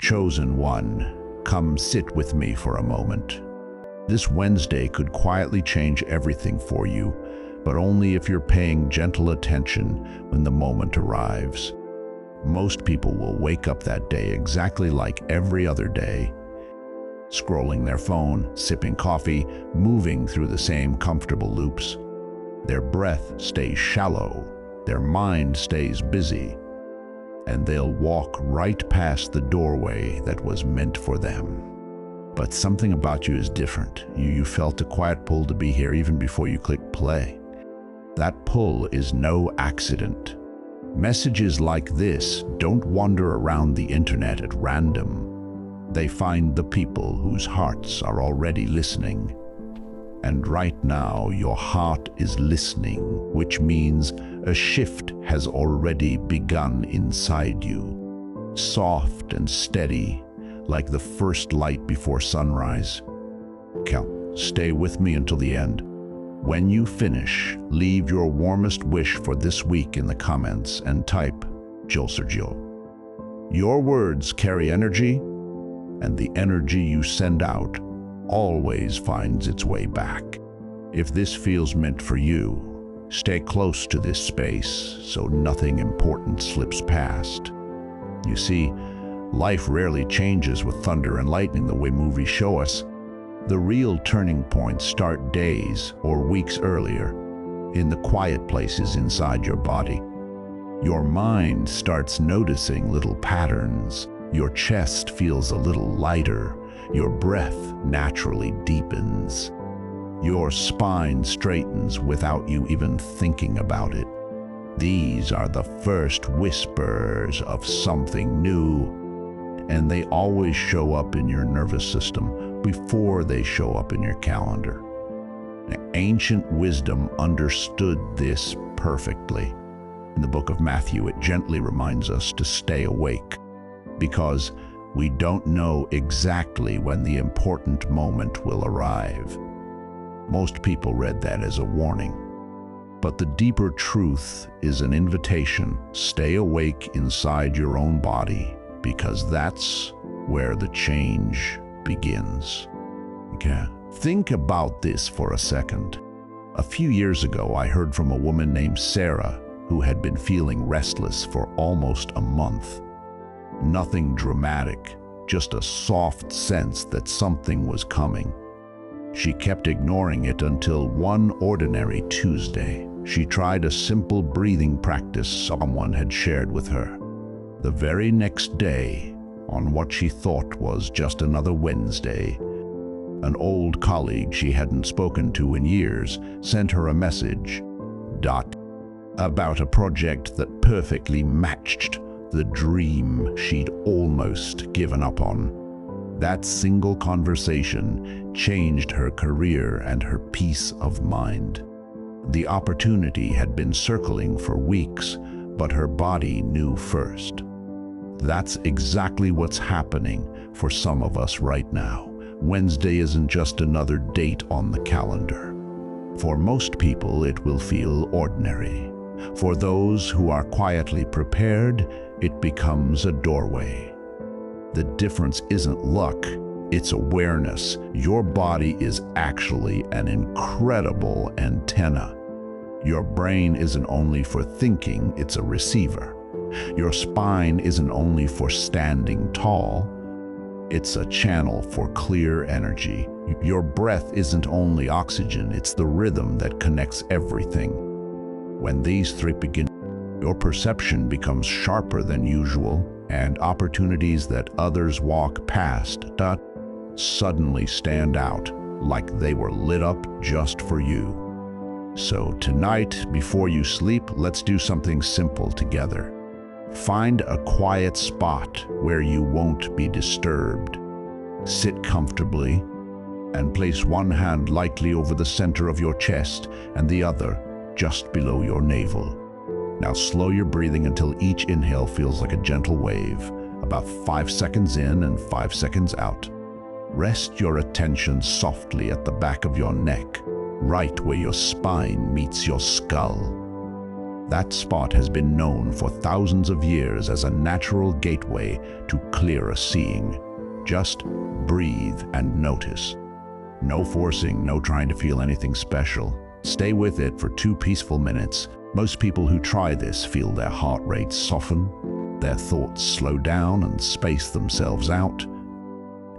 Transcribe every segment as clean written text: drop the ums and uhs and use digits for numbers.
Chosen one, come sit with me for a moment. This Wednesday could quietly change everything for you, but only if you're paying gentle attention when the moment arrives. Most people will wake up that day exactly like every other day, scrolling their phone, sipping coffee, moving through the same comfortable loops. Their breath stays shallow, their mind stays busy, and they'll walk right past the doorway that was meant for them. But something about you is different. You felt a quiet pull to be here even before you clicked play. That pull is no accident. Messages like this don't wander around the internet at random. They find the people whose hearts are already listening. And right now, your heart is listening, which means a shift has already begun inside you. Soft and steady, like the first light before sunrise. Stay with me until the end. When you finish, leave your warmest wish for this week in the comments and type Jill Sergio. Your words carry energy, and the energy you send out always finds its way back. If this feels meant for you, stay close to this space so nothing important slips past. You see, life rarely changes with thunder and lightning the way movies show us. The real turning points start days or weeks earlier, in the quiet places inside your body. Your mind starts noticing little patterns. Your chest feels a little lighter. Your breath naturally deepens. Your spine straightens without you even thinking about it. These are the first whispers of something new, and they always show up in your nervous system before they show up in your calendar. Ancient wisdom understood this perfectly. In the book of Matthew, it gently reminds us to stay awake, because we don't know exactly when the important moment will arrive. Most people read that as a warning. But the deeper truth is an invitation. Stay awake inside your own body, because that's where the change begins. Okay. Think about this for a second. A few years ago, I heard from a woman named Sarah who had been feeling restless for almost a month. Nothing dramatic, just a soft sense that something was coming. She kept ignoring it until one ordinary Tuesday. She tried a simple breathing practice someone had shared with her. The very next day, on what she thought was just another Wednesday, an old colleague she hadn't spoken to in years sent her a message about a project that perfectly matched the dream she'd almost given up on. That single conversation changed her career and her peace of mind. The opportunity had been circling for weeks, but her body knew first. That's exactly what's happening for some of us right now. Wednesday isn't just another date on the calendar. For most people, it will feel ordinary. For those who are quietly prepared, it becomes a doorway. The difference isn't luck, it's awareness. Your body is actually an incredible antenna. Your brain isn't only for thinking, it's a receiver. Your spine isn't only for standing tall, it's a channel for clear energy. Your breath isn't only oxygen, it's the rhythm that connects everything. When these three begin, your perception becomes sharper than usual, and opportunities that others walk past suddenly stand out like they were lit up just for you. So tonight, before you sleep, let's do something simple together. Find a quiet spot where you won't be disturbed. Sit comfortably and place one hand lightly over the center of your chest and the other just below your navel. Now slow your breathing until each inhale feels like a gentle wave, about 5 seconds in and 5 seconds out. Rest your attention softly at the back of your neck, right where your spine meets your skull. That spot has been known for thousands of years as a natural gateway to clearer seeing. Just breathe and notice. No forcing, no trying to feel anything special. Stay with it for 2 peaceful minutes. Most people who try this feel their heart rate soften, their thoughts slow down and space themselves out,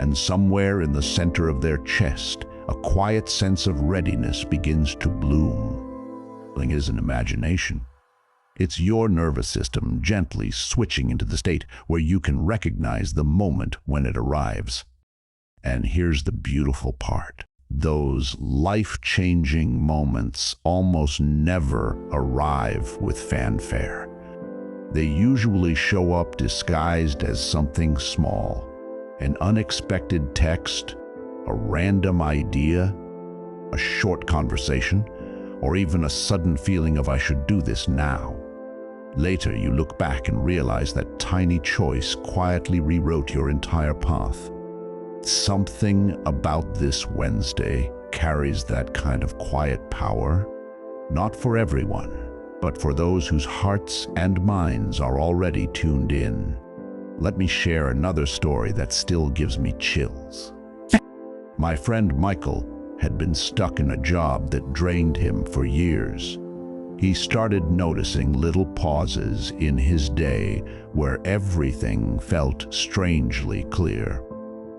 and somewhere in the center of their chest, a quiet sense of readiness begins to bloom. It is an imagination. It's your nervous system gently switching into the state where you can recognize the moment when it arrives. And here's the beautiful part. Those life-changing moments almost never arrive with fanfare. They usually show up disguised as something small, an unexpected text, a random idea, a short conversation, or even a sudden feeling of "I should do this now." Later, you look back and realize that tiny choice quietly rewrote your entire path. Something about this Wednesday carries that kind of quiet power. Not for everyone, but for those whose hearts and minds are already tuned in. Let me share another story that still gives me chills. My friend Michael had been stuck in a job that drained him for years. He started noticing little pauses in his day where everything felt strangely clear.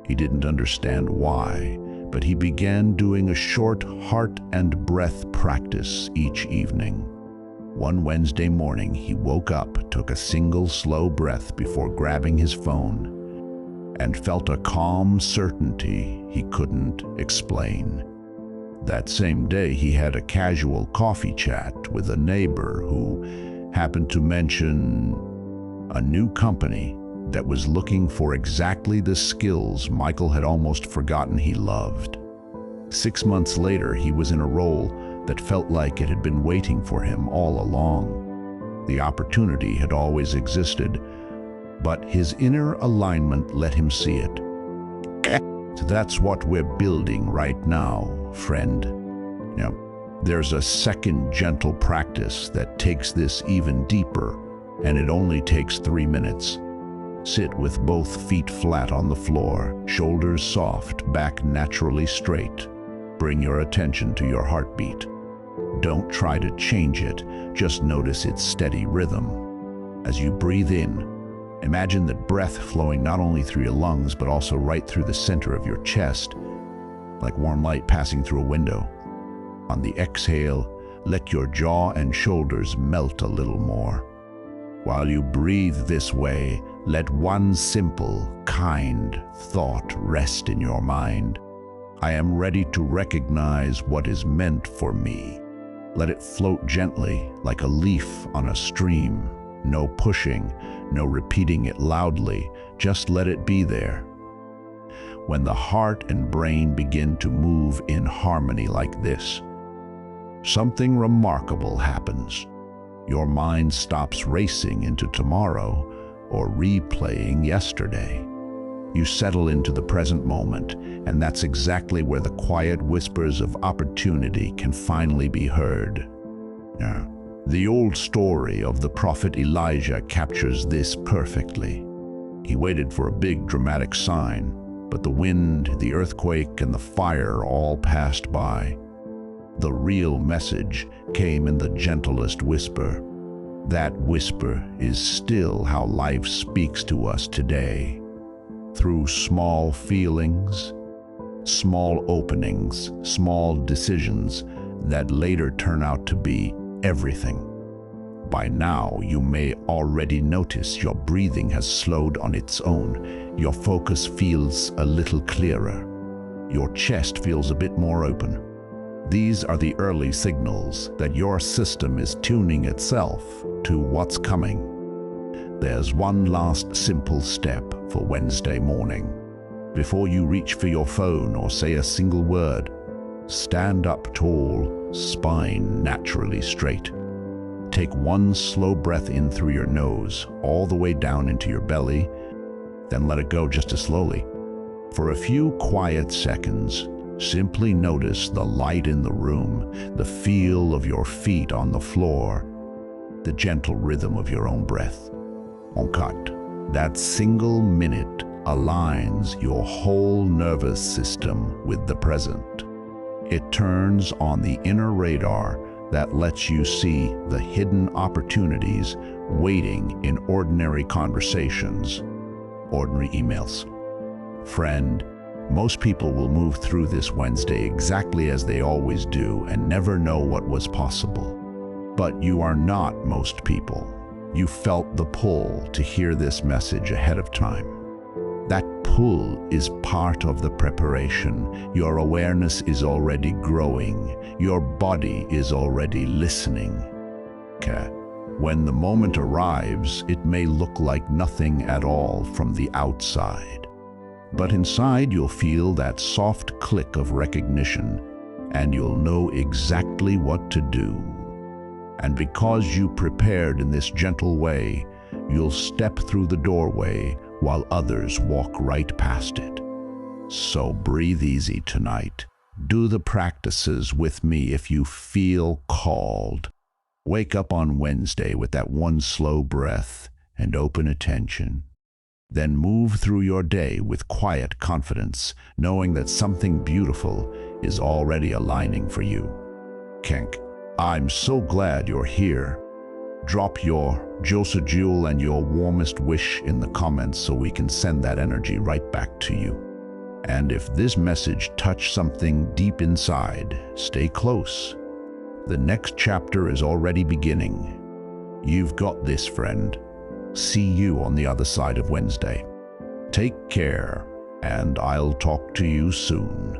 He didn't understand why, but he began doing a short heart and breath practice each evening. One Wednesday morning, he woke up, took a single slow breath before grabbing his phone, and felt a calm certainty he couldn't explain. That same day, he had a casual coffee chat with a neighbor who happened to mention a new company that was looking for exactly the skills Michael had almost forgotten he loved. 6 months later, he was in a role that felt like it had been waiting for him all along. The opportunity had always existed, but his inner alignment let him see it. That's what we're building right now, friend. Now, there's a second gentle practice that takes this even deeper, and it only takes 3 minutes. Sit with both feet flat on the floor, shoulders soft, back naturally straight. Bring your attention to your heartbeat. Don't try to change it, just notice its steady rhythm. As you breathe in, imagine that breath flowing not only through your lungs, but also right through the center of your chest, like warm light passing through a window. On the exhale, let your jaw and shoulders melt a little more. While you breathe this way, let one simple, kind thought rest in your mind. I am ready to recognize what is meant for me. Let it float gently, like a leaf on a stream. No pushing, no repeating it loudly, just let it be there. When the heart and brain begin to move in harmony like this, something remarkable happens. Your mind stops racing into tomorrow or replaying yesterday. You settle into the present moment, and that's exactly where the quiet whispers of opportunity can finally be heard. Yeah. The old story of the prophet Elijah captures this perfectly. He waited for a big dramatic sign, but the wind, the earthquake, and the fire all passed by. The real message came in the gentlest whisper. That whisper is still how life speaks to us today. Through small feelings, small openings, small decisions that later turn out to be everything. By now, you may already notice your breathing has slowed on its own. Your focus feels a little clearer. Your chest feels a bit more open. These are the early signals that your system is tuning itself to what's coming. There's one last simple step for Wednesday morning. Before you reach for your phone or say a single word, stand up tall, spine naturally straight. Take one slow breath in through your nose, all the way down into your belly, then let it go just as slowly. For a few quiet seconds, simply notice the light in the room, the feel of your feet on the floor, the gentle rhythm of your own breath. Cut. That single minute aligns your whole nervous system with the present. It turns on the inner radar that lets you see the hidden opportunities waiting in ordinary conversations, ordinary emails. Friend, most people will move through this Wednesday exactly as they always do and never know what was possible. But you are not most people. You felt the pull to hear this message ahead of time. That pull is part of the preparation. Your awareness is already growing. Your body is already listening. Okay. When the moment arrives, it may look like nothing at all from the outside. But inside, you'll feel that soft click of recognition, and you'll know exactly what to do. And because you prepared in this gentle way, you'll step through the doorway while others walk right past it. So breathe easy tonight. Do the practices with me if you feel called. Wake up on Wednesday with that one slow breath and open attention. Then move through your day with quiet confidence, knowing that something beautiful is already aligning for you. Kenk, I'm so glad you're here. Drop your Josa Jewel and your warmest wish in the comments so we can send that energy right back to you. And if this message touched something deep inside, stay close. The next chapter is already beginning. You've got this, friend. See you on the other side of Wednesday. Take care, and I'll talk to you soon.